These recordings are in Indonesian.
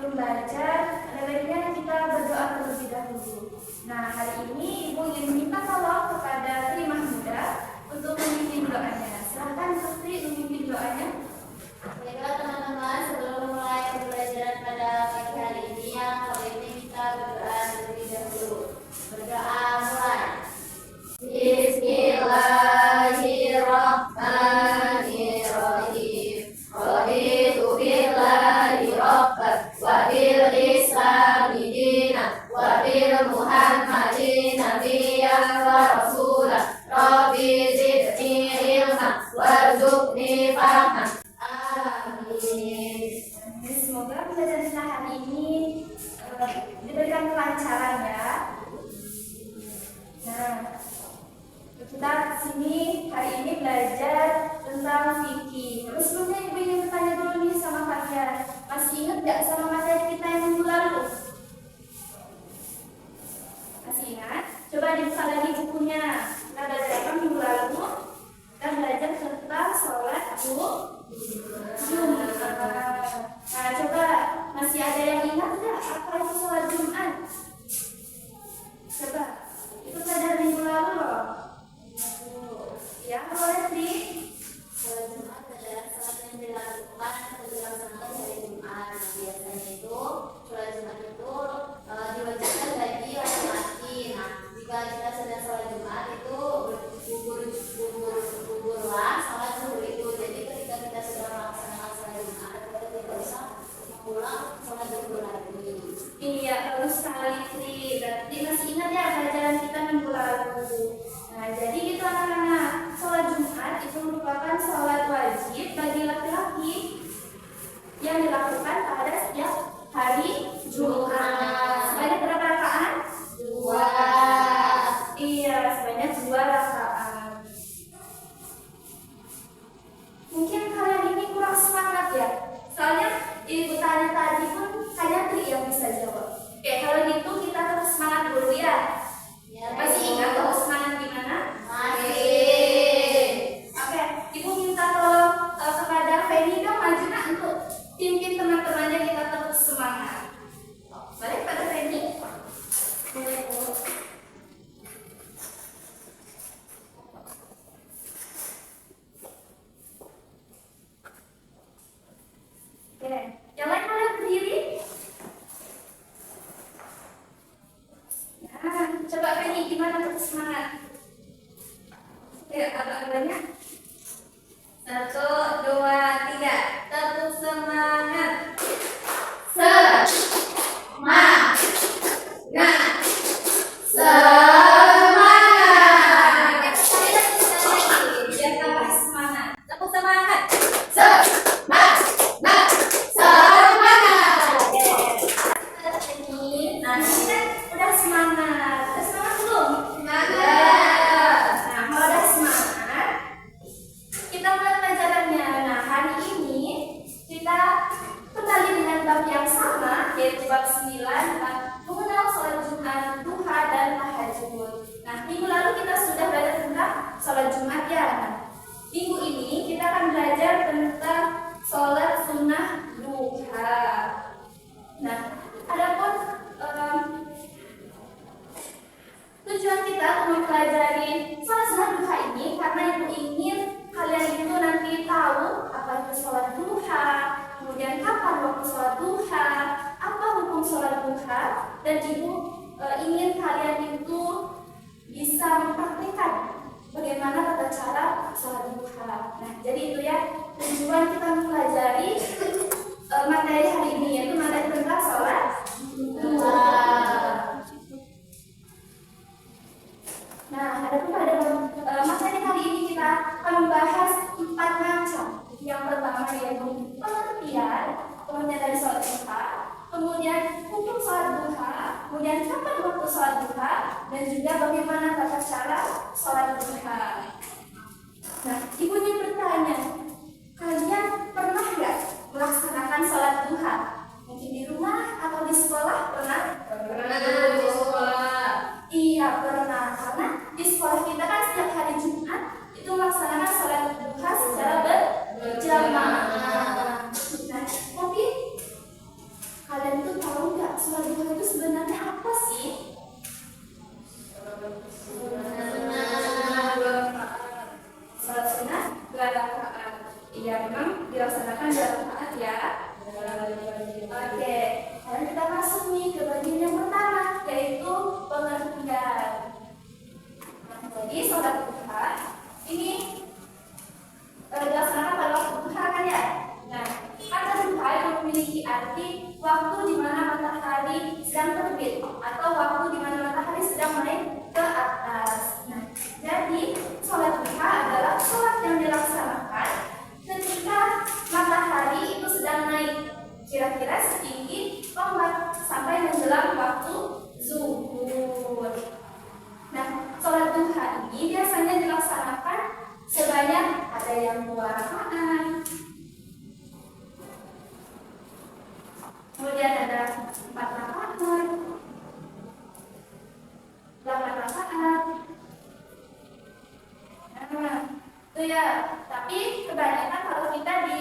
sebelum belajar, ada baiknya kita berdoa terlebih dahulu. Nah, hari ini Ibu ingin minta tolong kepada Tri Mahmuda untuk memimpin doanya. Silakan Putri memimpin doanya. Baiklah teman-teman, sebelum memulai pembelajaran pada pagi hari ini, yang kali ini kita berdoa terlebih dahulu. Berdoa mulai. Bismillahirrahmanirrahim. Raditu billahi rabban wa bil islami dinan wa bil muhammadin nabiyyan wa rasulan. Rabbi zidni ilman warzuqni fahman. Amin. Semoga pelajaran kita hari ini diberikan kelancaran ya. Nah, kita sini hari ini belajar tentang fikih. Terus sebelumnya Ibu ingin bertanya dulu nih sama kalian. Masih ingat nggak sama materi kita yang minggu lalu? Masih ingat? Coba dibuka lagi bukunya. Kita belajar apa minggu lalu? Kita belajar tentang sholat Jumat. Nah, coba masih ada yang ingat nggak apa itu sholat Jumat? Coba, itu pelajaran minggu lalu loh. Ya, boleh sih. Sholat Jumat adalah sholat yang dilakukan atau dilaksanakan hari Jumat. Nah, biasanya itu sholat Jumat itu diwajibkan bagi laki-laki. Nah, jika kita sedang sholat Jumat itu gugurlah sholat zuhur itu. Jadi ketika kita sedang melaksanakan sholat Jumat, kita tidak bisa mengulang sholat zuhur lagi. Iya, bagus sekali Tri. Berarti masih ingat ya pelajaran kita minggu lalu. Nah, jadi gitu anak-anak, sholat Jumat itu merupakan sholat wajib bagi laki-laki yang dilakukan pada setiap hari Jumat. Sebanyak berapa rakaat? 2. Iya, sebanyak 2 rakaat. Mungkin kalian ini kurang semangat ya. Soalnya Ibu tanya tadi pun hanya Tri yang bisa jawab. Oke, kalau gitu kita terus semangat dulu ya. Masih ingat kalau semangat gimana? Masih. Oke, Ibu minta tolong kepada Feni dong maju nak untuk pimpin teman-temannya kita terus semangat. Boleh pada Feni? Boleh Bu. Oke, yang lain boleh berdiri. Nah, coba Feni gimana terus semangat? Ya, agak banyak. 1, 2, 3. Tepuk semangat. Semangat. Biar tambah semangat. Tepuk semangat. Nah, ini kan udah semangat. Udah semangat belum? Nah, kalau udah semangat, kita mulai pelajarannya. Nah, hari ini kita kembali dengan bab yang sama, yaitu bab 9 tentang mengenal sholat Jumat, duha, dan tahajud. Nah, minggu lalu kita sudah belajar tentang sholat Jumat ya. Nah, minggu ini kita akan belajar tentang sholat sunnah duha. Nah, adapun tujuan kita untuk mempelajari sholat sunnah duha ini karena Ibu ingin kalian itu nanti tahu apa itu sholat duha, kemudian kapan waktu sholat duha, apa hukum sholat duha, dan Ibu ingin kalian itu bisa mempraktikkan bagaimana tata cara sholat duha. Nah, jadi itu ya tujuan kita mempelajari materi hari ini, yaitu materi tentang sholat duha. Nah, pada materi kali ini kita akan membahas 4 macam. Yang pertama yaitu pengertian, kemudian dari sholat duha, kemudian hukum sholat duha, kemudian kapan waktu sholat duha, dan juga bagaimana tata cara sholat duha. Nah, Ibu ingin bertanya, kalian pernah nggak melaksanakan sholat duha? Mungkin di rumah atau di sekolah pernah? Pernah di sekolah. Iya, pernah. Karena di sekolah kita kan setiap hari Jumat itu melaksanakan sholat duha secara berjamaah. Nah, tapi kalian Oke, sekarang kita masuk nih ke bagian yang pertama, yaitu pengertian. Nah, jadi sholat duha ini dilaksanakan pada waktu duha kan ya? Nah, kata duha yang memiliki arti waktu di mana matahari sedang terbit atau waktu di mana matahari sedang naik ke atas. Nah, jadi sholat duha adalah sholat yang dilaksanakan ketika matahari itu sedang naik, kira-kira setinggi tombak sampai menjelang waktu zuhur. Nah, sholat duha ini biasanya dilaksanakan sebanyak ada yang 2 rakaat, kemudian ada 4 rakaat, 8 rakaat. Nah, itu ya. Tapi kebanyakan kalau kita di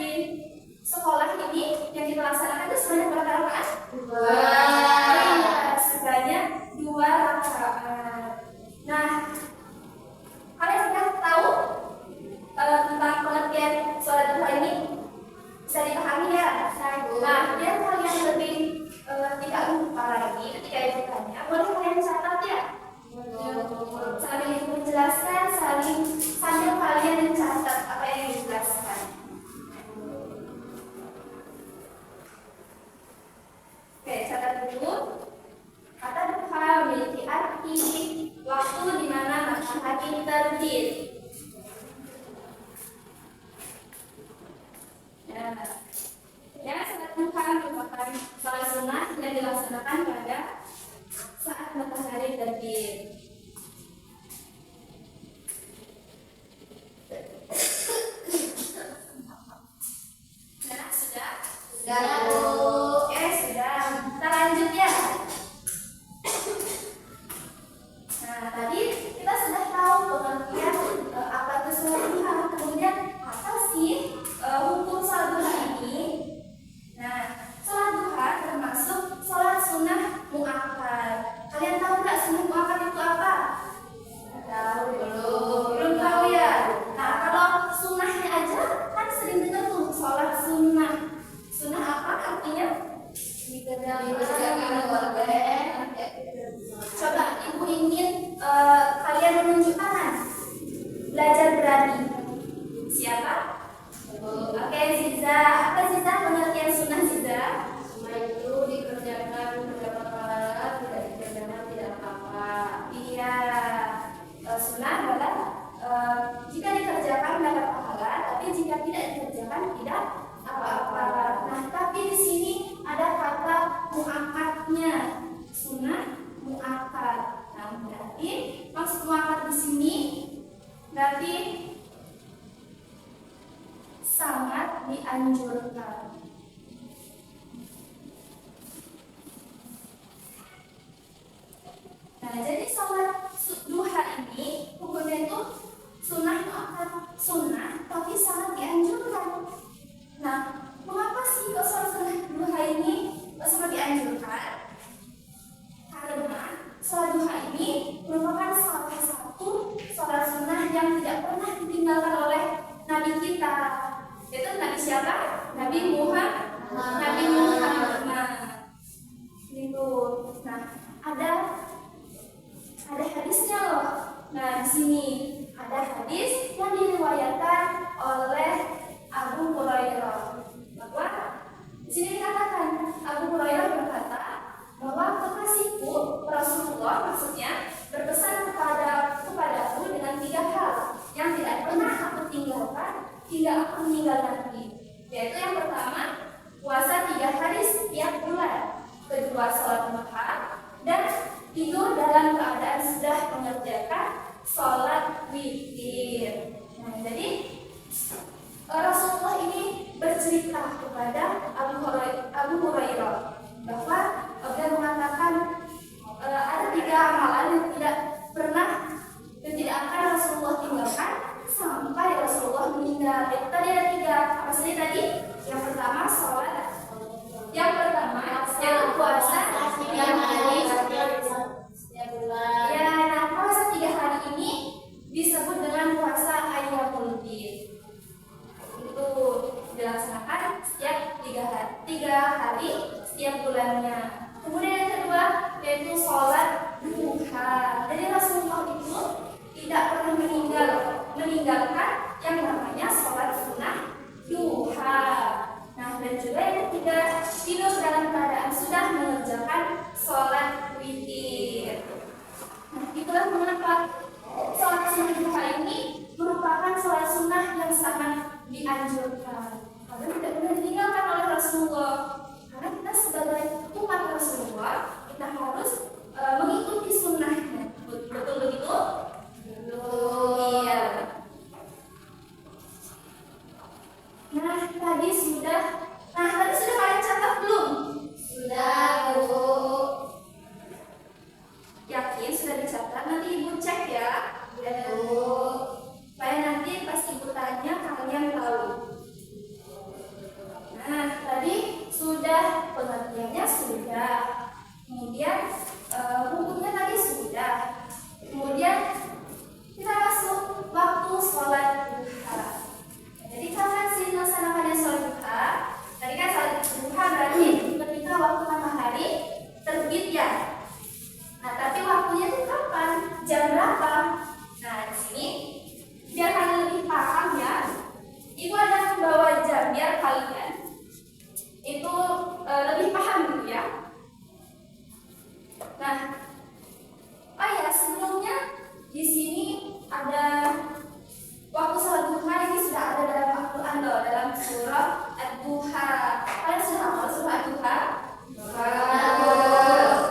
sekolah ini yang kita laksanakan itu sebanyak berapa rakaat? 2. Sebanyak 2 rakaat. Nah, kalian sudah tahu tentang pengertian sholat duha ini? Bisa dipahami ya? Nah, biar kalian lebih tidak lupa lagi ketika ditanya, boleh kalian catat ya? Sambil menjelaskan, sambil kalian mencatat apa yang dijelaskan. Oke, catat dulu. Kata duha memiliki arti waktu di mana matahari terbit. Ya, sholat duha merupakan sholat sunnah yang dilaksanakan pada saat matahari terbit. Nah, sudah? Oke, sudah. Kita lanjut ya. Nah, tadi kita sudah tahu pengertian apa itu sholat duha. Kemudian apa sih hukum sholat duha ini? Nah, sholat duha termasuk sholat sunnah muakkad. Kalian tahu nggak sunnah muakkad itu apa? Tahu belum? Belum tahu ya. Nah, kalau sunnahnya aja kan sering dengar tuh sholat sunnah. Sunnah apa artinya? Coba ibu ingin kalian menunjuk tangan. Belajar berani. Siapa? Oke, Ziza. Apa Ziza pengertian sunnah Ziza? Sunnah itu dikerjakan beberapa pahala, tidak dikerjakan tidak apa-apa. Iya. Sunnah adalah jika dikerjakan dapat pahala, tapi jika tidak dikerjakan tidak apa-apa. Nah, tapi di sini ada kata muakkadnya. Sunnah muakkad. Nah, berarti maksud muakkad di sini berarti sangat dianjurkan. Nah, jadi sholat duha ini hukumnya itu sunnah muakkad, sunnah tapi sangat dianjurkan. Nah, mengapa sih kok sholat sunnah duha ini sangat dianjurkan? Karena sholat duha ini merupakan salah satu sholat sunnah yang tidak pernah ditinggalkan oleh Nabi kita. Itu Nabi siapa? Nabi Muhammad. Nabi Muhammad. Nah, itu. Nah, ada hadisnya loh. Nah, di sini ada hadis yang diriwayatkan oleh Abu Hurairah. Bahwa di sini dikatakan Abu Hurairah berkata bahwa kekasihku Rasulullah maksudnya berpesan kepadaku dengan 3 hal yang tidak pernah aku tinggalkan hingga aku meninggal nanti. Yaitu yang pertama, puasa 3 hari setiap bulan. Kedua, sholat duha, dan tidur dalam keadaan sudah mengerjakan sholat witir. Nah, jadi Rasulullah ini bercerita kepada Abu Hurairah bahwa dia mengatakan ada 3 amalan yang tidak pernah dan tidak akan Rasulullah tinggalkan sampai Rasulullah meninggal. Tadi ada 3. Apa saja tadi? Yang pertama sholat. Yang pertama yaitu puasa 3 hari Setiap bulan. ya. Nah, puasa 3 hari ini disebut dengan puasa Ayyamul Bid. Itu dilaksanakan setiap 3 3 hari setiap bulannya. Kemudian yang kedua yaitu sholat duha. Jadi Rasulullah itu tidak pernah meninggalkan yang namanya sholat sunnah duha. Nah, dan juga yang ketiga, tidur dalam keadaan sudah mengerjakan sholat witir. Nah, itulah mengapa sholat sunnah duha ini merupakan sholat sunnah yang sangat dianjurkan. Karena tidak pernah ditinggalkan oleh Rasulullah. Karena kita sebagai umat Rasulullah, kita harus mengikuti sunnahnya. Betul begitu? Betul. Iya. Nah, tadi sudah kalian catat belum? Sudah, Bu. Yakin sudah dicatat? Nanti Ibu cek ya. Bu. Supaya nanti pas Ibu tanya kalian tahu. Nah, tadi sudah pengertiannya sudah. Kemudian hukumnya tadi sudah. Kemudian kita masuk waktu sholat duha. Jadi kapan sih melaksanakannya sholat duha? Tadi kan sholat duha berarti ketika waktu matahari terbit ya. Nah, tapi waktunya itu kapan? Jam berapa? Nah, di sini biar kalian lebih paham ya. Ibu ada membawa jam biar kalian itu lebih paham gitu ya. Nah, oh ya sebelumnya di sini ada waktu sholat duha ini sudah ada dalam Al-Quran loh, dalam surah Ad-Duha. Kalian sudah hafal surah Ad-Duha?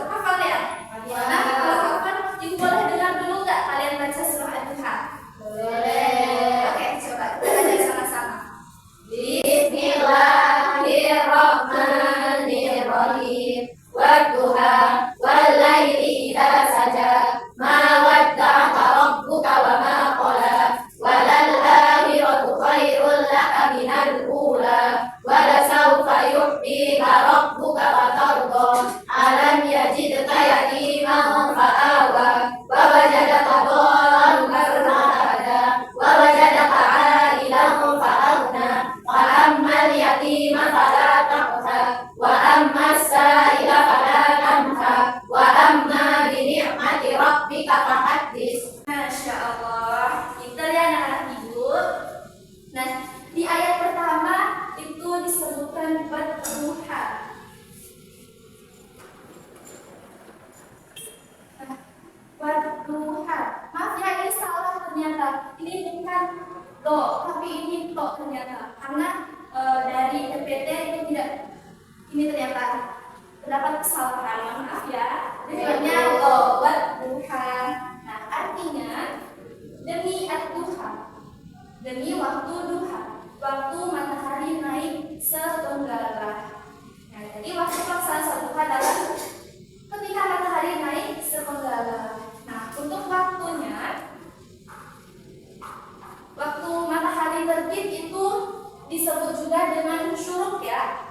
Hafal ya? Nah, kalau hafal, Ibu boleh dengar dulu nggak kalian baca surah Ad-Duha? Boleh. Oke, coba kita baca sama-sama. Bismillahirrahmanirrahim. Wadduha wallaili idza saja. Ma wadda'aka rabbuka wa ma qala. Walal akhiratu khairul laka minal ula. Walasawfa yu'tika rabbuka fatarda. Alam yajidka yatiman fa'awa. Wa wajadaka dhallan fahada. Wa wajadaka 'ailan fa'aghna. Wa ammal yatima fala taqhar. Wa ammas sa'ila fala tanhar. Wa amma bi ni'mati rabbika fahaddits. Masya Allah, pintar ya anak-anak Ibu. Nah, di ayat pertama itu disebutkan Wadduha. Wadduha. Maaf ya, ini salah ternyata. Ini bukan do, tapi ini to ternyata. Karena dari TPT itu tidak. Ini ternyata terdapat kesalahan. Maaf ya. Tujuannya do, Wadduha. Nah, artinya demi Ad-Duha, demi waktu duha, waktu matahari naik sepenggalah. Nah, jadi waktu pelaksanaan sholat duha adalah ketika matahari naik sepenggalah. Nah, untuk waktunya, waktu matahari terbit itu disebut juga dengan syuruk ya,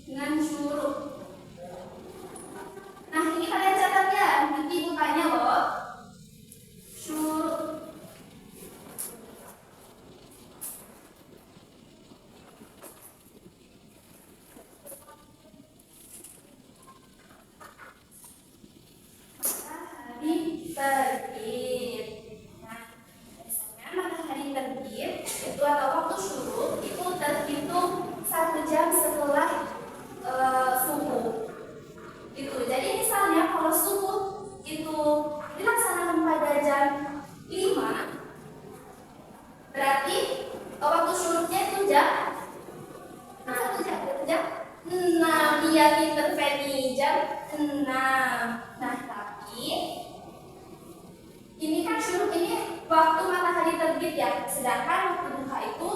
dengan syuruk. Nah, ini kalian catat ya, nanti Ibu tanya loh. Syuruk. Matahari terbit. Nah, biasanya matahari terbit itu atau waktu syuruk itu terhitung 1 jam setelah subuh. Itu. Jadi misalnya kalau subuh itu dilaksanakan pada jam 5, berarti waktu syuruknya itu jam 6. Iya, pinter Feni, jam 6. Nah, tapi ini kan syuruk ini waktu matahari terbit ya. Sedangkan waktu duha itu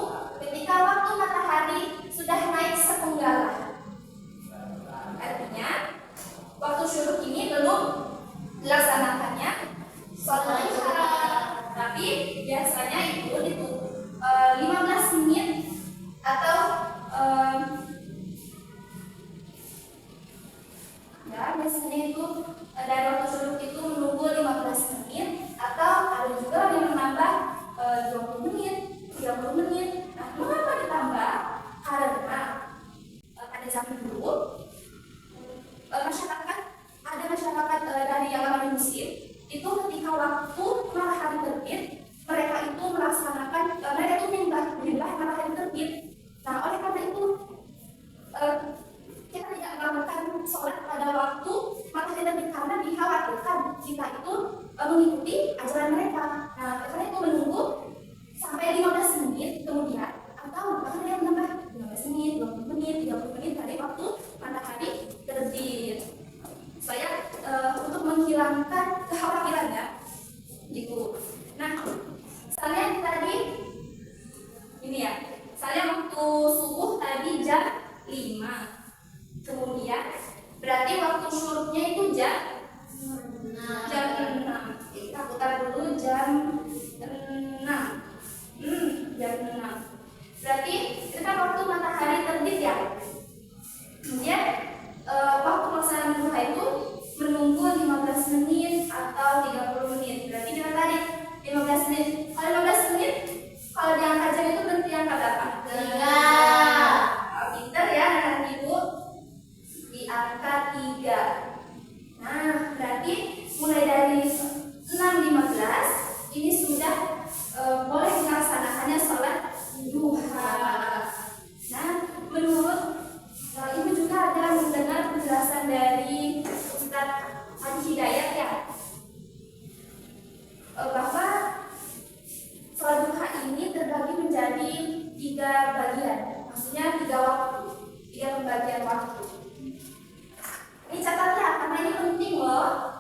ketika waktu matahari sudah naik sepenggalah. Artinya waktu syuruk ini belum dilaksanakannya sholat duha, tapi biasanya itu 15 menit atau ya biasanya itu dari waktu syuruk itu menunggu 15 menit atau ada juga yang menambah 20 menit, 30 menit. Nah, mengapa ditambah? Karena pada zaman dulu masyarakat dari yang namanya Mesir itu ketika waktu matahari terbit mereka itu melaksanakan mereka itu menyembah matahari terbit. Nah oleh karena itu kita tidak melakukan sholat pada waktu matahari terbit karena dikhawatirkan kita itu mengikuti ajaran mereka. Nah karena itu menunggu sampai 15 menit kemudian atau bahkan dia menambah 15 menit, 20 menit, 30 menit dari waktu matahari terbit supaya untuk menghilangkan kekhawatirannya gitu. Nah misalnya tadi ini ya, saya waktu subuh tadi jam 5, kemudian berarti waktu syuruknya itu jam 6. Kita putar dulu jam 6. Jam 6. Berarti itu kan waktu matahari terbit ya. Kemudian waktu pelaksanaan duha itu menunggu 15 menit atau 30 menit. Berarti dengan tadi 15 menit. Kalau 15 menit, kalau diangkat jam itu berarti angkat apa? 3. Pinter ya anak ibu. Diangkat 3. Nah, berarti mulai dari 6.15 ini sudah boleh dilaksanakannya sholat duha. Nah, menurut ibu juga ada mendengar penjelasan dari Ustaz Adi Hidayat ya, bahwa sholat duha ini terbagi menjadi 3 bagian, maksudnya 3 waktu, 3 pembagian waktu. Ini catat ya, karena ini penting loh.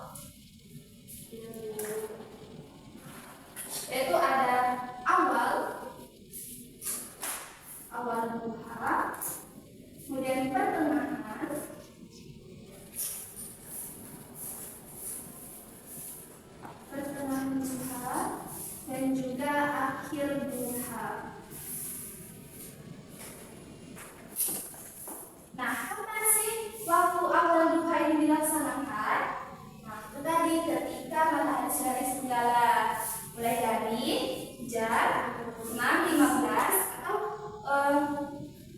Yaitu ada awal duha, kemudian pertengahan, duha, dan juga akhir duha. Nah, kapan sih waktu awal duha ini dilaksanakan? Nah, itu tadi ketika matahari sudah segala, mulai dari jam 6.15 atau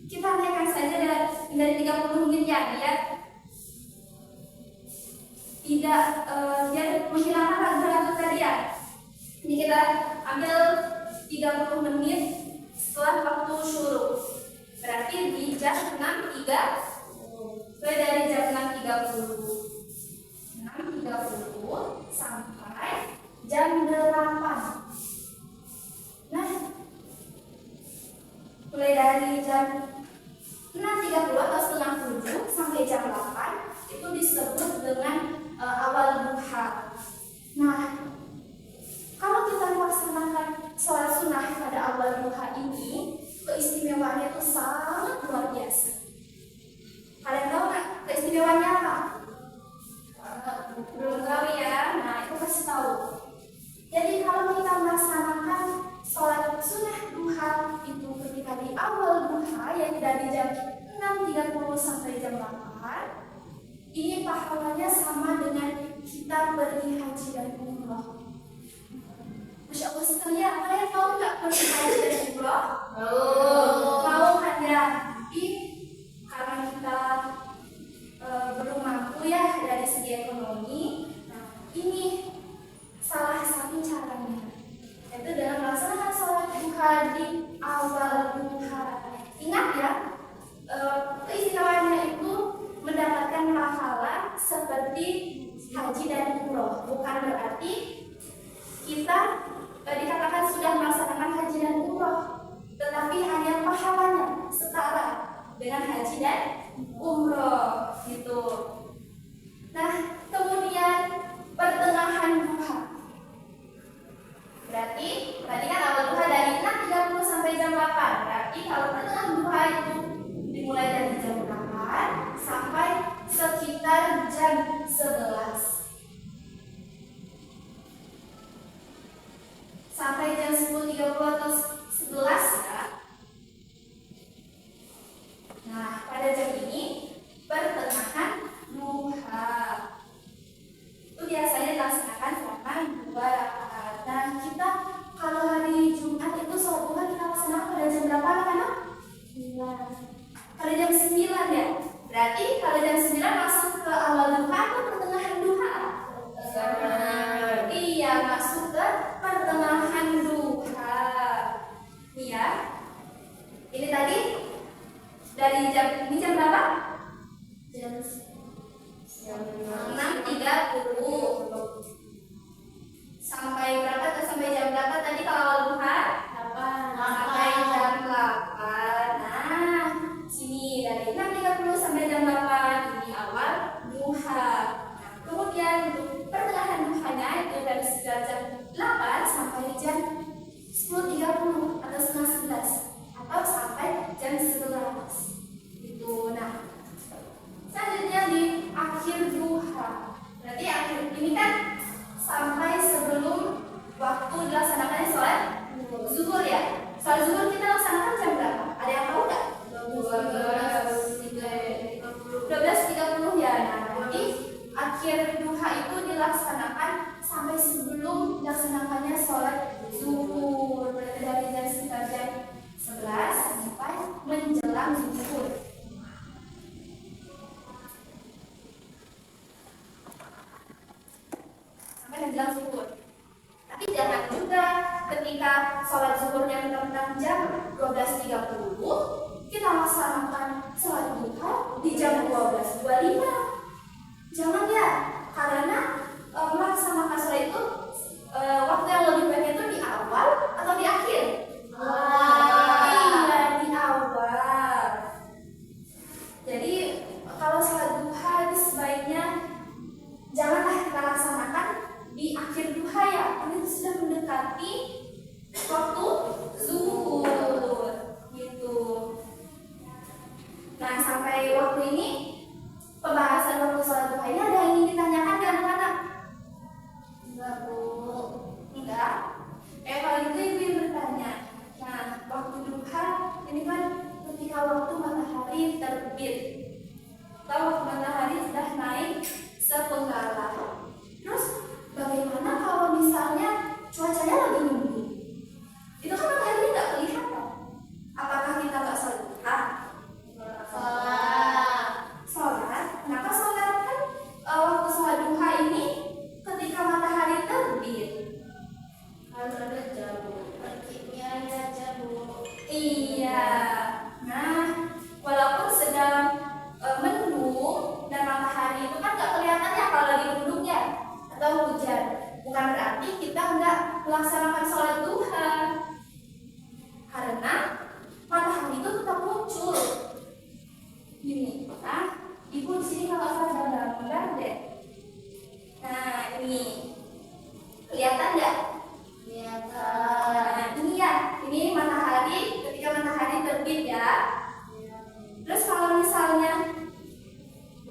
kita naikkan saja dari 30 menit ya, biar tidak biar menghilangkan ragu-ragu tadi ya. Ini kita ambil 30 menit setelah waktu syuruk. Berarti di jam 6.30. Mulai dari jam 6.30 sampai jam 8. Nah, mulai dari jam 6.30 atau setengah 7 sampai jam 8 itu disebut dengan awal duha. Nah, kalau kita melaksanakan sholat sunnah pada awal duha ini, keistimewaannya itu sangat luar biasa. Kalian tahu nggak keistimewaannya apa? Belum tahu ya? Nah, itu kasih tahu. Jadi kalau kita melaksanakan sholat sunnah duha itu ketika di awal duha yang dari jam 6.30 sampai jam 8, ini pahalanya sama dengan kita pergi haji dan umroh. Masya Allah sekalian, kalian tahu nggak pergi haji dan umroh? Tahu kan ya? Tapi karena kita belum mampu ya dari segi ekonomi, nah ini salah satu caranya, yaitu dengan melaksanakan sholat duha di awal duha. Ingat ya, keistimewaannya itu mendapatkan pahala seperti haji dan umroh. Bukan berarti kita dikatakan sudah melaksanakan haji dan umroh, tetapi hanya pahalanya setara dengan haji dan umroh gitu. Nah, kemudian pertengahan duha. Berarti tadi kan awal duha dari 6.30 sampai jam 8. Berarti kalau pertengahan duha itu dimulai dari jam 8 sampai sekitar jam 11. Sampai jam 10.30 atau 11 ya. Nah, pada jam Berarti kalau jam 9 masuk ke awal duha atau pertengahan duha? Iya, masuk ke pertengahan duha. Iya. Ini tadi dari jam berapa? Jam 6.30 sampai berapa? Sampai jam berapa tadi kalau awal duha? 8. Sampai jam 8. Nah, sini dari 6.30 sampai jam 8 ini awal duha. Nah, kemudian untuk pertengahan duhanya itu dari sekitar jam 8 sampai jam 10.30 atau setengah 11 atau sampai jam 11 itu. Nah, selanjutnya di akhir duha. Berarti akhir ini kan sampai sebelum waktu dilaksanakannya sholat zuhur ya. Sholat zuhur kita laksanakan jam berapa? Ada yang tahu nggak? 12.30 ya. Nah, jadi akhir duha itu dilaksanakan sampai sebelum dilaksanakannya sholat zuhur. Berarti dari jam sekitar jam 11 sampai menjelang zuhur. Sampai menjelang zuhur. Tapi jangan juga ketika sholat zuhurnya tentang jam 12.30 kita laksanakan sholat duha di jam 12.25. Jangan ya, karena melaksanakan sholat itu waktu yang lebih baik itu di awal atau di akhir? Iya, di awal. Jadi kalau sholat duha itu sebaiknya janganlah kita laksanakan di akhir duha ya, karena itu sudah mendekati waktu zuhur gitu. Nah, sampai waktu ini pembahasan waktu sholat duha ini ada yang ingin ditanyakan di anak-anak? Enggak, Bu. Enggak? Kalau itu ibu yang bertanya. Nah, waktu duha ini kan ketika waktu matahari terbit atau waktu matahari sudah naik sepenggalan. Terus bagaimana kalau misalnya cuacanya lagi mendung? Itu kan matahari nggak kelihatan. Apakah kita nggak sholat duha? Sholat. Kenapa sholat? Kan waktu sholat duha ini ketika matahari terbit. Harus ada jamu. Perginya ada jamu. Iya. Nah, walaupun sedang mendung dan matahari itu kan nggak kelihatan ya kalau lagi mendung ya atau hujan. Bukan berarti kita nggak melaksanakan sholat duha, karena matahari itu tetap muncul. Gini, nah, ibu di sini kalau salah gambar deh. Nah, ini kelihatan nggak? Nah, ini ya, ini matahari ketika matahari terbit ya. Terus kalau misalnya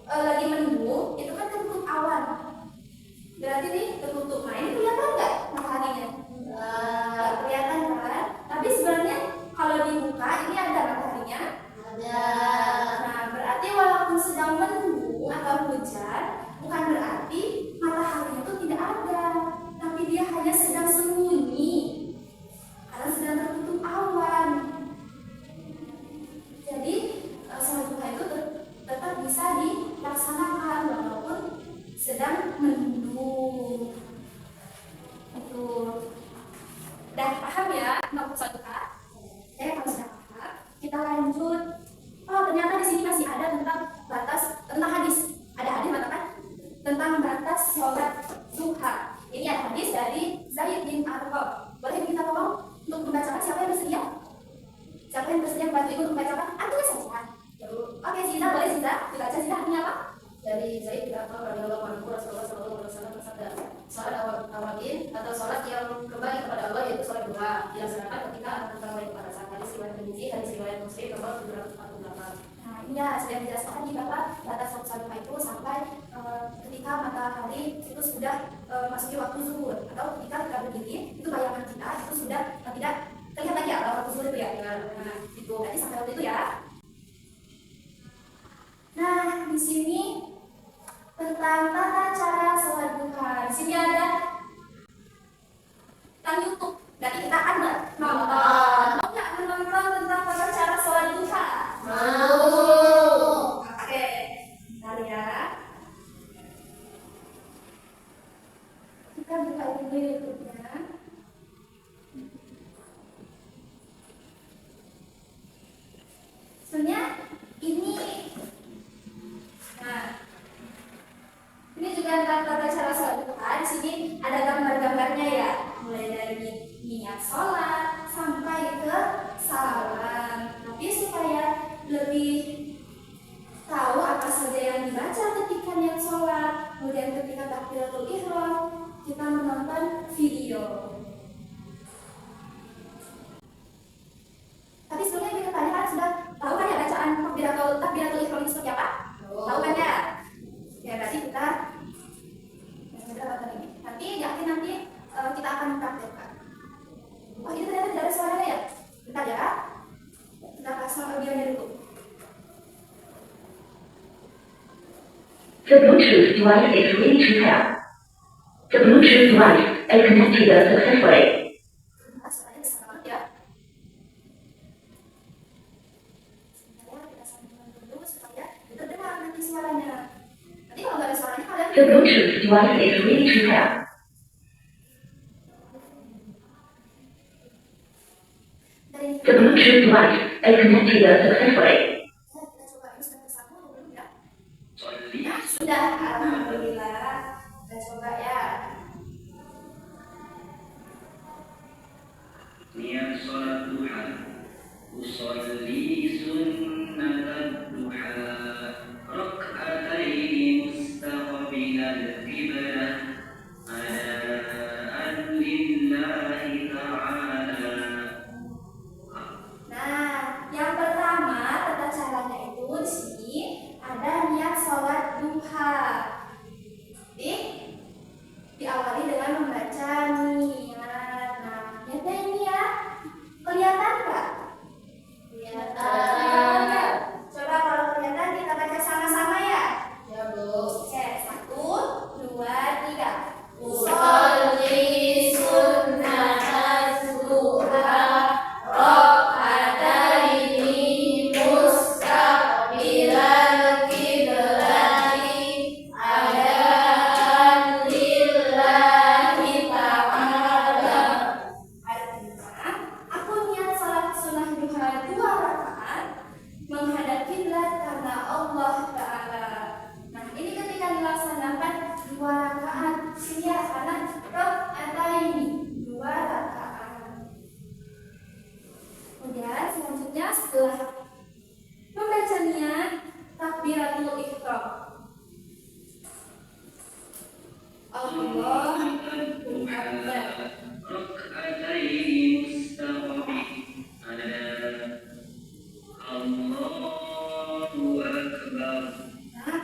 lagi mendung, itu kan tertutup awan. Berarti nih tertutup. Nah, ini kelihatan nggak mataharinya? Nggak kelihatan kan? Tapi sebenarnya kalau dibuka ini ada mataharinya. Ada. Nah, berarti walaupun sedang mendung atau hujan, bukan berarti matahari itu tidak ada, tapi dia hanya sedang sembunyi karena sedang tertutup awan. Jadi sholat duha itu tetap bisa dilaksanakan walaupun sedang mendung. Itu. Udah paham ya tentang sholat duha? Kalau sudah paham, kita lanjut. Oh, ternyata di sini masih ada tentang hadis. Ada hadis mengatakan tentang batas sholat duha. Ini ada hadis dari Zaid bin Arqam. Boleh kita tolong untuk membacakan? Siapa yang bersedia? Siapa yang bersedia membantu ibu untuk membacakan? Artinya saja. Oke, Ziza, boleh Ziza dibaca. Ziza artinya apa? Dari Zaid bin Arqam radhiyallahu anhu, Rasulullah sallallahu alaihi wasallam bersabda, salat awalin atau salat yang kembali kepada Allah yaitu salat duha dilaksanakan ketika anak kembali kepada sang. Hadis riwayat Tirmidzi, hadis riwayat Muslim nomor 748. Nah, ini ya sudah dijelaskan di bahwa batas waktu sholat duha itu sampai ketika matahari itu sudah masuki waktu zuhur, atau ketika kita berdiri itu bayangan kita itu sudah tidak terlihat lagi ya waktu zuhur itu ya. Nah, itu berarti sampai waktu itu ya. Nah, di sini tentang tata cara sholat duha. Di sini ada tentang YouTube. Berarti kita akan nonton. Mau nggak menonton tentang tata cara sholat duha? Mau. Oke. The Bluetooth device is ready to pair. The Bluetooth device is connected successfully. Nah, suaranya besar banget ya. Sebentar kita sambungkan dulu supaya terdengar nanti suaranya. Nanti kalau nggak ada suaranya kalian The Bluetooth device is ready to pair. The Bluetooth device is connected successfully. Kita coba ini sudah tersambung atau belum ya? Nah, sudah, alhamdulillah. Kita coba ya. Niat sholat duha, usolli sunnat duha, rak'ataini mustaqbilal qiblah, adaan lillahi ta'ala. Nah, yang pertama tata caranya itu di sini ada niat sholat duha. Jadi diawali dengan membaca niat. Nah, niatnya ini ya kelihatan nggak? Kelihatan. Coba kalau kelihatan kita baca sama-sama ya. Ya, Bu. Oke, 1, 2, 3. Usolli sunnat duha, rak'ataini mustaqbilal qiblati, adaan lillahi ta'ala. Artinya, aku niat sholat sunnah duha 2 rakaat menghadap kiblat karena Allah Ta'ala. Nah, ini ketika dilaksanakan 2 rakaat ya, karena rak'ataini 2 rakaat. Kemudian selanjutnya setelah membaca niat takbiratul ihram. Allah Akbar. Rak'ataini mustaqbil, Allahu Akbar. Nah,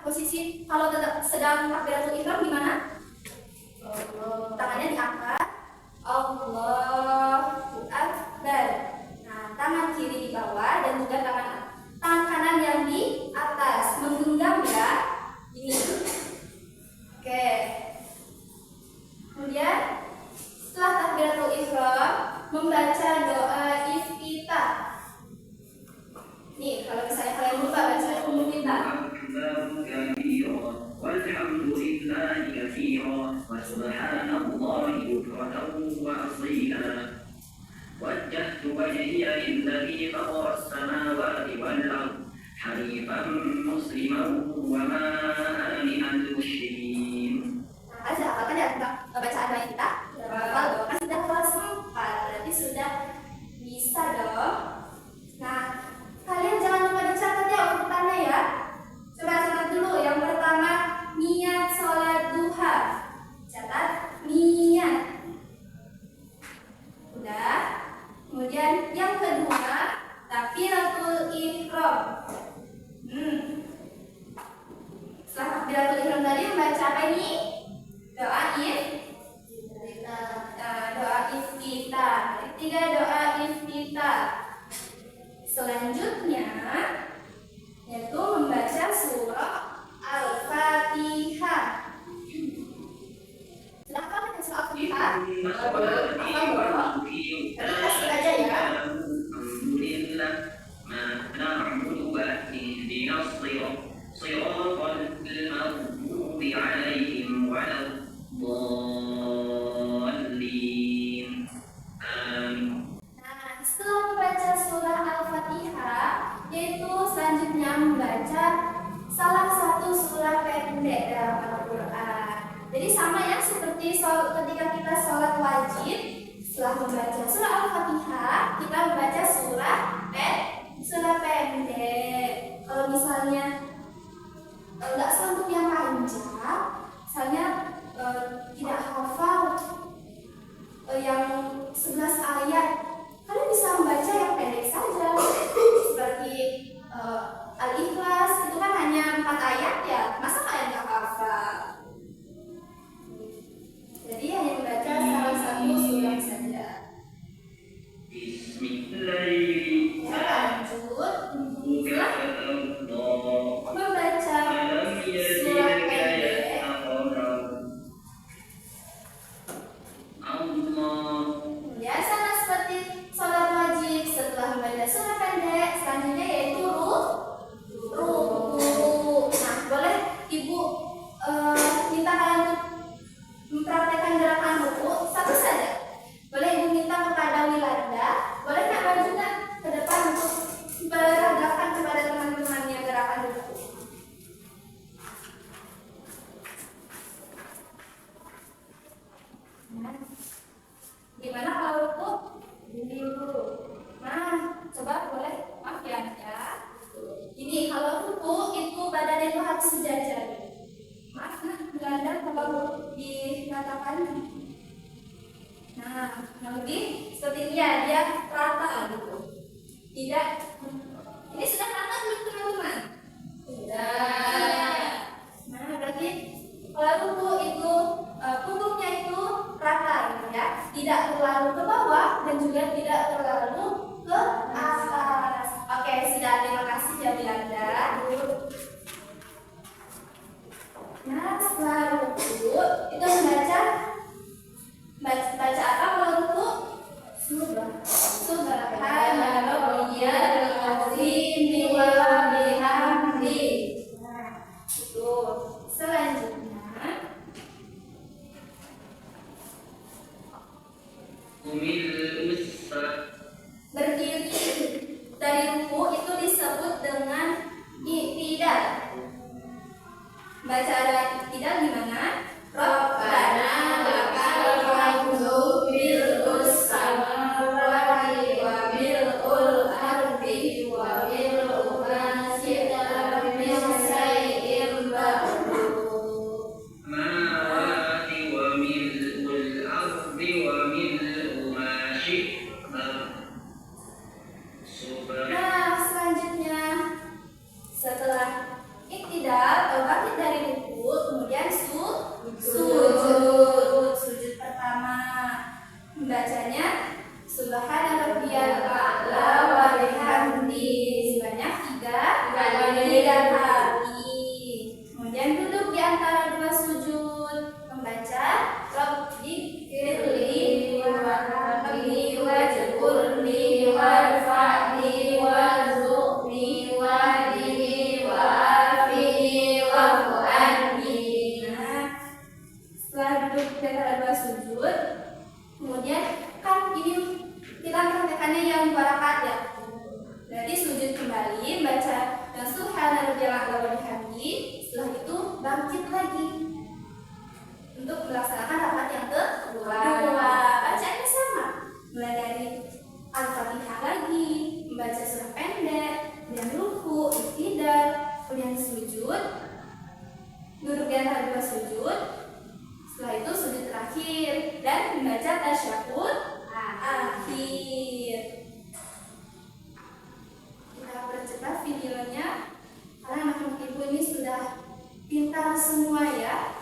posisi kalau tetap sedang takbiratul ihram gimana? Tangannya diangkat. Allahu Akbar. Nah, tangan kiri di bawah dan juga tangan kanan yang di atas menggenggam ya. Ini. Oke. Kemudian setelah takbiratul ihram membaca doa iftitah. Nih, kalau misalnya kalian lupa baca umum kita. أكبر كبيرا والحمد لله كثيرا وسبحان الله بكرة وأصيلا وجهت وجهي للذي فطر السماوات والأرض حنيفا مسلما وما أنا من المشركين. Nah, sudah hafalkan ya tentang bacaan doa kita? Hafal dong, kan sudah kelas 4, berarti sudah bisa dong. Nah, kalian jangan lupa dicatat ya urutannya ya. Coba catat dulu. Yang pertama, niat sholat duha. Catat niat. Udah. Kemudian yang kedua, takbiratul ihram. Setelah takbiratul ihram tadi membaca apa ini? Doa iftitah. Ketiga, doa iftitah. Selanjutnya yaitu membaca surah Al-Fatihah. Sudah hafal kan surah Al-Fatihah? Hafal belum? Kita kasih aja ya. Alhamdulillah ma na'budu wa ihdinas siratal maghdubi 'alaihim waladdallin. Nah, setelah membaca surah Al-Fatihah, yaitu selanjutnya membaca salah satu surah pendek dalam Al-Quran. Jadi sama ya seperti ketika kita sholat wajib, setelah membaca surah Al-Fatihah, kita membaca surah pendek. Kalau misalnya nggak sanggup yang panjang, misalnya tidak hafal yang 11 ayat, kalian bisa membaca yang pendek saja seperti Al-Ikhlas, itu kan hanya 4 ayat ya, masa kalian nggak hafal? Jadi hanya membaca salah satu surah saja. Bismillahirrahmanirrahim. Ya, lanjut. Setelah membaca itu harus sejajar. Maaf nah, Belanda kalau dikatakan. Nah, lebih seperti ini ya, dia rata gitu. Tidak. Ini sudah rata belum teman-teman? Sudah. Nah, berarti kalau ruku itu punggungnya itu rata gitu ya, tidak terlalu ke bawah dan juga tidak terlalu ke atas. Oke, sudah, terima kasih ya Belanda. Nah, setelah ruku itu baca apa kalau ruku? Subhana rabbiyal azim wa bihamdi. Nah, itu. Selanjutnya berdiri dari ruku itu disebut dengan i'tidal. Baca ada i'tidal gimana? Rabbana lakal hamdu mil'us samawati wa mil'ul ardi wa mil'u ma syi'ta min syai'in ba'du. Nah, selanjutnya setelah i'tidal atau bangkit dari ruku, kemudian sujud pertama membacanya subhana rabbiyal a'la wa bihamdi sebanyak 3 kali. Kemudian duduk di antara dua sujud membaca rabbi firli warhamni wajburni warfa'ni warzuqni wahdini wa'afini wa'fu'anni. Nah, setelah duduk di antara dua sujud, kemudian kan ini kita praktekannya yang 2 rakaat ya. Berarti sujud kembali, baca subhana rabbiyal a'la wa bihamdi. Setelah itu bangkit lagi untuk melaksanakan rakaat yang kedua. Bacaannya sama, mulai dari Al-Fatihah lagi, membaca surah pendek, dan ruku, i'tidal, kemudian sujud, duduk di antara dua sujud. Setelah itu sujud terakhir dan membaca tasyahud akhir. Kita percepat videonya karena anak-anak ibu ini sudah pintar semua ya.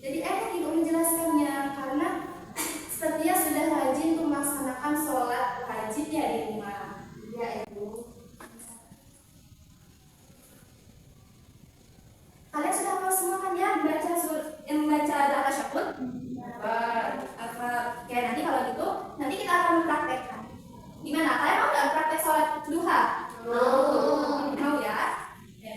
Jadi enak ibu menjelaskannya karena sepertinya sudah rajin untuk melaksanakan sholat wajibnya di rumah. Ya ibu. Kalian sudah hafal semua kan ya membaca doa tasyahud? Apa? Oke, nanti kalau gitu nanti kita akan mempraktekkan. Gimana? Kalian mau nggak praktek sholat duha? Mau ya? Oke.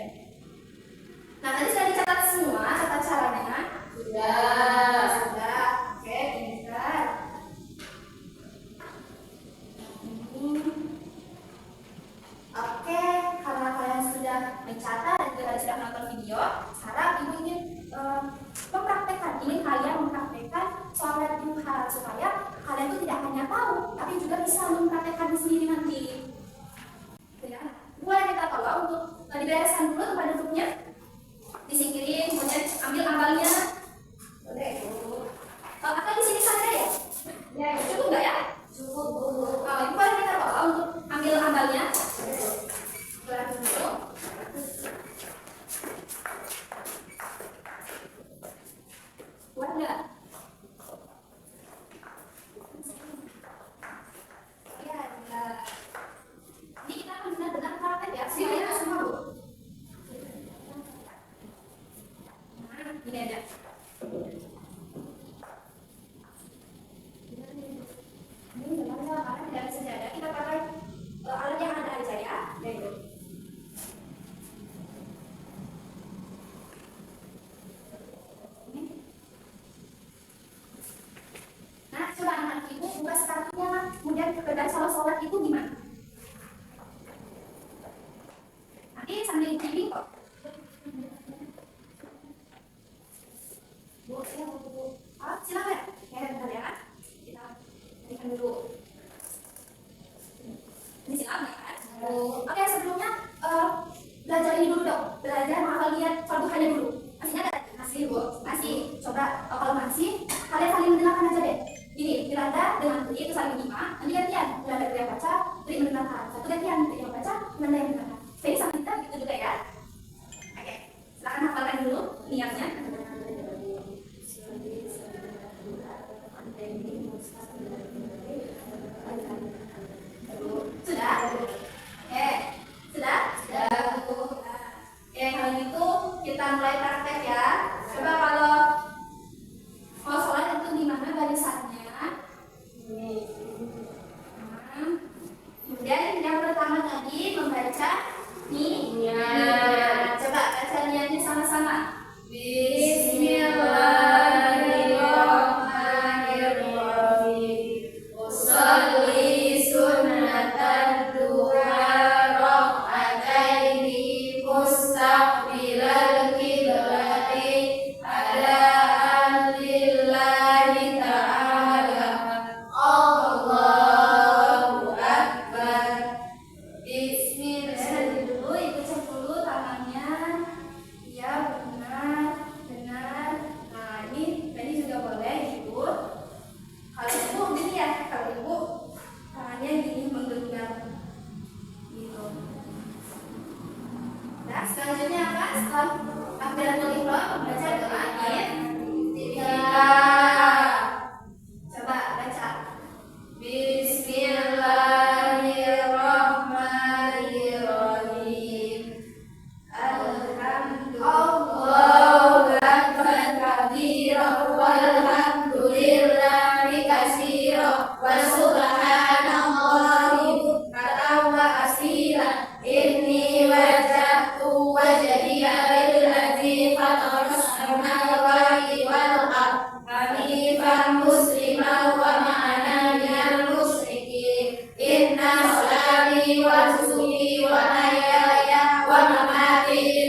Nah, tadi sudah dicatat semua, catat caranya? Sudah. Oke, pintar. Oke, karena kalian sudah mencatat dan juga sudah menonton video, sekarang ibu ingin kalian mempraktekkan sholat duha supaya kalian tuh tidak hanya tahu, tapi juga bisa mempraktekkan sendiri nanti. Ya, boleh kita tolong untuk dibereskan dulu tempat duduknya, disingkirin, kemudian ambil ambalnya. Boleh. Kalau kakak di sini saja ya? Ya, cukup nggak ya? Cukup. Ibu boleh kita tolong untuk ambil ambalnya. Berat dulu. Kuat nggak? Ya, enggak. Ini kita akan benar-benar praktek ya. Semuanya semua bu. Nah, ini ada. Ini sebenarnya karena tidak bisa jaga. Kita pakai alat yang ada aja ya. Baik. Nah, coba anak ibu buka sepatunya, kemudian kemudian salah sholat itu gimana? Nanti sambil dibimbing kok. dong belajar menghafal niat farduhannya dulu. Masih ada? Masih Bu? Masih. Coba kalau masih, kalian saling mendengarkan aja deh. Gini, Yolanda dengan Tri itu saling menyimak, nanti gantian. Yolanda yang baca, Tri mendengarkan. Satu gantian, Tri yang baca, Yolanda yang mendengarkan. Jadi sama kita begitu juga ya. Oke, silakan hafalkan dulu niatnya. Sudah? Sudah? Sudah. Kalau gitu kita mulai praktek ya. Coba kalau sholat itu di mana barisannya? Kemudian yang pertama tadi membaca niat. Coba baca niatnya sama-sama. Bismillahirrahmanirrahim. Usolli sunnatan duha rakaataini mustaqbilal qiblati adaan lillahi ta'ala. Allahu Akbar. Bismillah. Dulu ibu cek dulu tangannya. Ya benar, benar. Nah ini tadi juga boleh ibu. Kalau ibu gini ya, kalau ibu tangannya gini menggenggam gitu. Nah selanjutnya apa? Setelah takbiratul ihram membaca doa coba baca. Bismillahirrahmanirrahim. Allahu akbar kabira walhamdulillahi katsira wa subhanallahi bukratan wa asila. Inni wajjahtu wajhiya lilladzi fatara samawati wal ardh hanifan musliman wa ma ana minal musyrikin. Inna sholati wa nusuki wa mahyaya wa mamati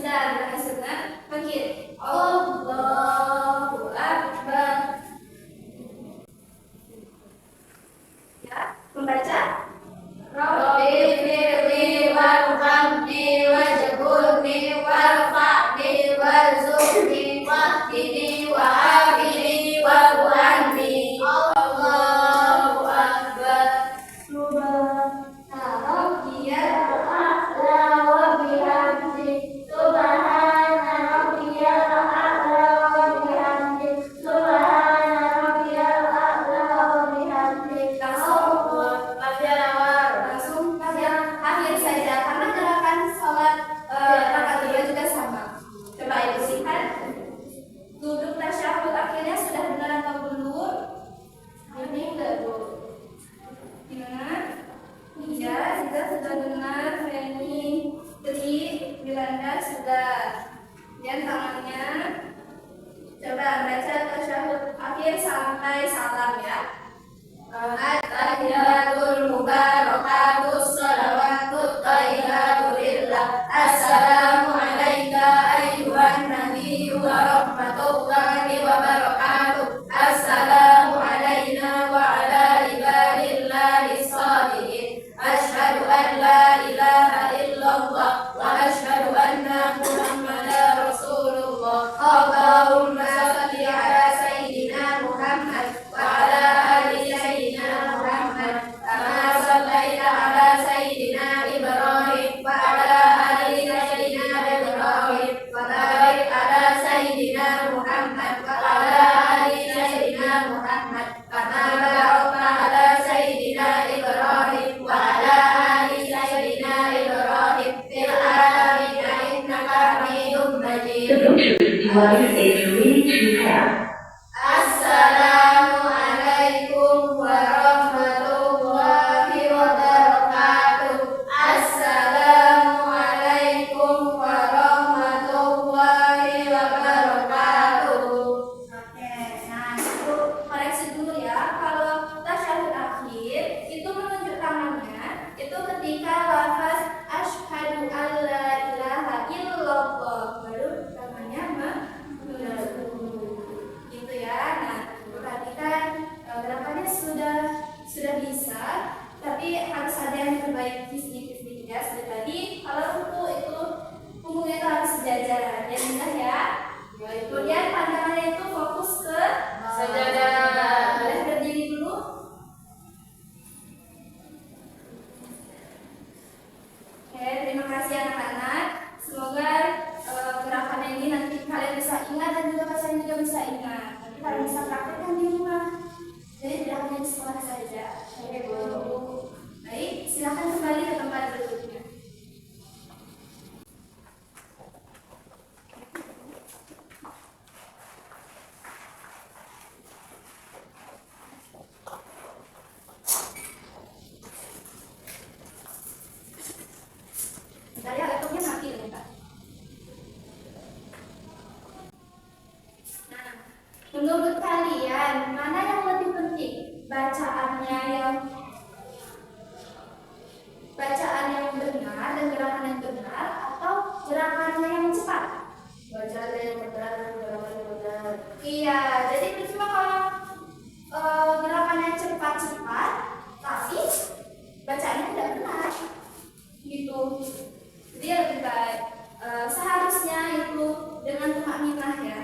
sudah dengan sunat bangkit. Allahu Akbar. Ya, membaca. Rabbi firli warhamni wajburni warfa'ni warzuqni wahdini wa'afini wa'anni. Allahu Akbar. Subhana rabbiyal a'la wa bihamdi. Subhana rabbiyal a'la wa bihamdi. Subhana rabbiyal a'la wa bihamdi. Langsung pada akhir saja karena gerakan sholat rakaat kedua juga sama. Coba ibu lihat duduk tasyahud akhirnya sudah benar atau belum? Ini enggak bu? Gimana? Iya, kita sudah benar. Feni, Tri, Miranda sudah. Dan tangannya coba baca tasyahud akhir sampai salam ya. At-tahiyatul mubarakatus salawatut thayyibatu lillah. Assalamu alayka ayyuhan nabiyyu wa rahmatullahi wa barakatuh. Assalamu alayna wa ala ibadillahi shalihin. Asyhadu an la ilaha illallah wa asyhadu anna Muhammadar Rasulullah. Allahumma shalli ala sayyidina Muhammad wa ala ali sayyidina Muhammad kama shallaita ala sayyidina Ibrahim wa ala ali sayyidina Ibrahim wa barik ala sayyidina Muhammad wa ala ali sayyidina Muhammad kama barakta ala sayyidina Ibrahim wa ala ali sayyidina Ibrahim fil alamin innaka Hamidum Majid. The Bluetooth device is ready to pair. Assalamualaikum warahmatullahi wabarakatuh. Assalamualaikum warahmatullahi wabarakatuh. Oke, nah itu koreksi dulu ya. Kalau tasyahud akhir itu menunjuk tangannya itu ketika lafaz asyhadu alla ilaha illallah baru tangannya menunjuk gitu ya. Nah, perhatikan gerakannya sudah bisa, tapi harus ada yang diperbaiki sedikit-sedikit ya. Seperti tadi kalau ruku itu punggungnya itu harus sejajar ya, mudah ya. Kemudian pandangannya itu fokus ke sajadah. Boleh berdiri dulu. Oke, terima kasih anak-anak. Semoga gerakan ini nanti kalian bisa ingat dan juga kalian juga bisa ingat. Nanti kalian bisa praktekkan di rumah. Jadi tidak hanya di sekolah saja. Oke, Bu. Baik, silakan kembali ke tempat duduknya. Bentar ya, laptopnya mati nih, Pak. Nah, menurut kalian mana yang lebih penting? Bacaan yang benar dan gerakan yang benar atau gerakannya yang cepat? Bacaan yang benar dan gerakan yang benar. Iya, jadi percuma kalau gerakannya cepat-cepat tapi bacaannya tidak benar gitu. Jadi lebih baik seharusnya itu dengan tumakninah ya,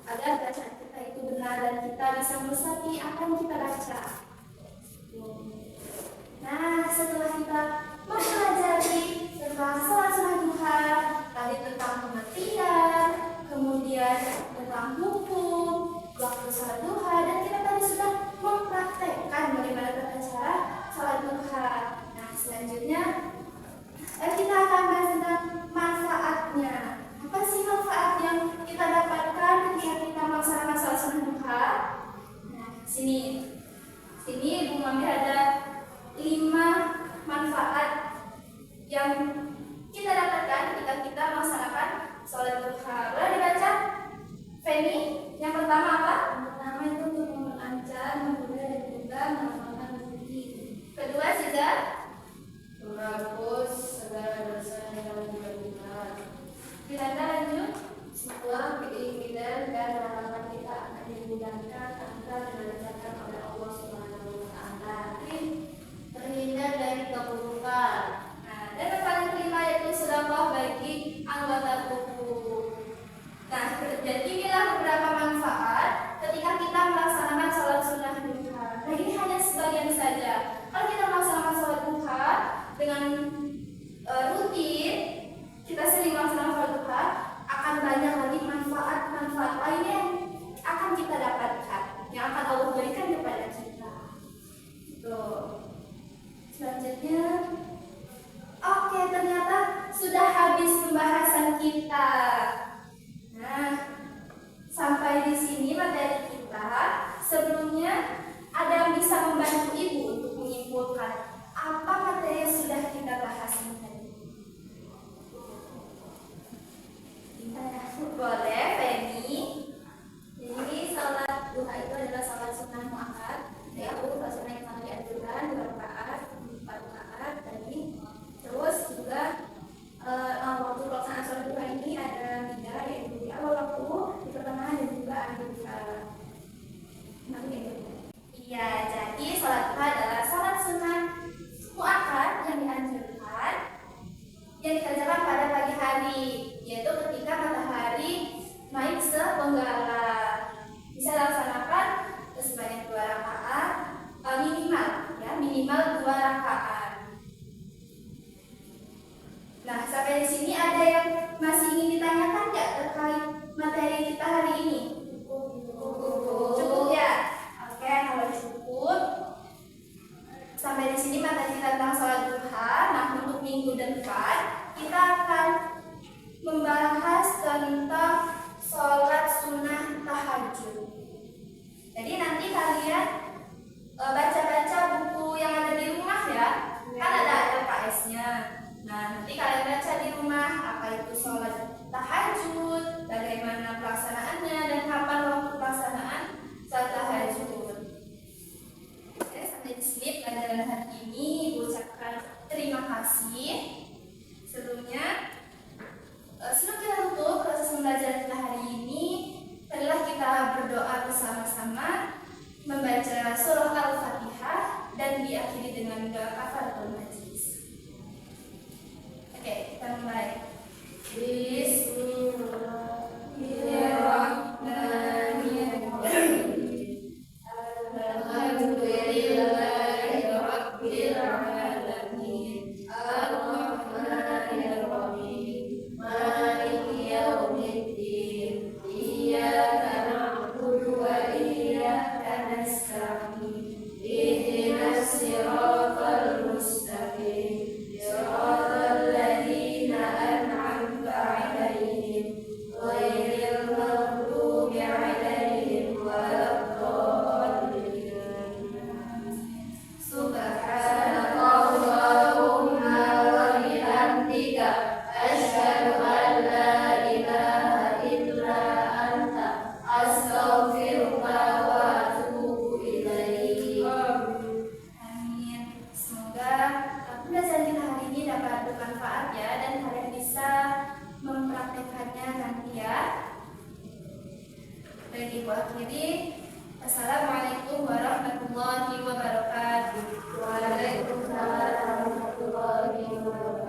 agar bacaan kita itu benar dan kita bisa meresapi apa yang kita baca. Nah, setelah kita mempelajari tentang sholat sunat duha, tadi tentang pengertian, kemudian tentang hukum, waktu sholat duha, dan kita tadi sudah mempraktekkan bagaimana tata cara sholat duha. Nah, selanjutnya kita akan bahas tentang manfaatnya. Apa sih manfaat yang kita dapatkan ketika kita melaksanakan sholat sunat duha? Nah, sini Ibu Mami ada 5 manfaat yang kita dapatkan ketika kita melaksanakan sholat duha. Boleh dibaca? Feni, yang pertama apa? Yang pertama itu untuk memperlancar, mempermudah dan juga melapangkan rezeki. Kedua, Siza? Menghapus segala dosa yang sudah habis pembahasan kita. Nah, sampai di sini materi kita. Sebelumnya, ada yang bisa membantu Ibu untuk menyimpulkan apa materi yang sudah kita bahas ini tadi? Boleh, Feni. Jadi salat duha itu adalah salat sunnah muakkad, yaitu salat sunnah yang sangat dianjurkan 2 rakaat, 4 rakaat tadi. Terus juga waktu pelaksanaan salat duha ini ada 3, yaitu di awal waktu, di pertengahan dan juga akhir. Iya, jadi sholat duha adalah sholat sunnah muakkad yang dianjurkan yang dikerjakan pada pagi hari, yaitu ketika matahari naik sepenggala. Bisa dilaksanakan sebanyak 2 rakaat, minimal 2 rakaat. Nah, sampai di sini ada yang masih ingin ditanyakan nggak terkait materi kita hari ini? Cukup ya? Oke, kalau cukup, sampai di sini materi tentang sholat duha. Nah, untuk minggu depan kita akan membahas tentang sholat sunnah tahajud. Jadi nanti kalian baca-baca buku yang ada di rumah ya, kan ada LKS-nya. Nah, nanti kalian baca di rumah apa itu sholat tahajud, bagaimana pelaksanaannya, dan kapan waktu pelaksanaan sholat tahajud. Oke, sampai di sini pelajaran hari ini. Ibu ucapkan terima kasih. Sebelumnya, sebelum kita tutup proses pembelajaran kita hari ini, marilah kita berdoa bersama-sama membaca surah Al-Fatihah dan diakhiri dengan doa kafaratul majlis. Oke, kita mulai. Baik, Ibu akhiri. Assalamualaikum warahmatullahi wabarakatuh. Waalaikumsalam warahmatullahi wabarakatuh.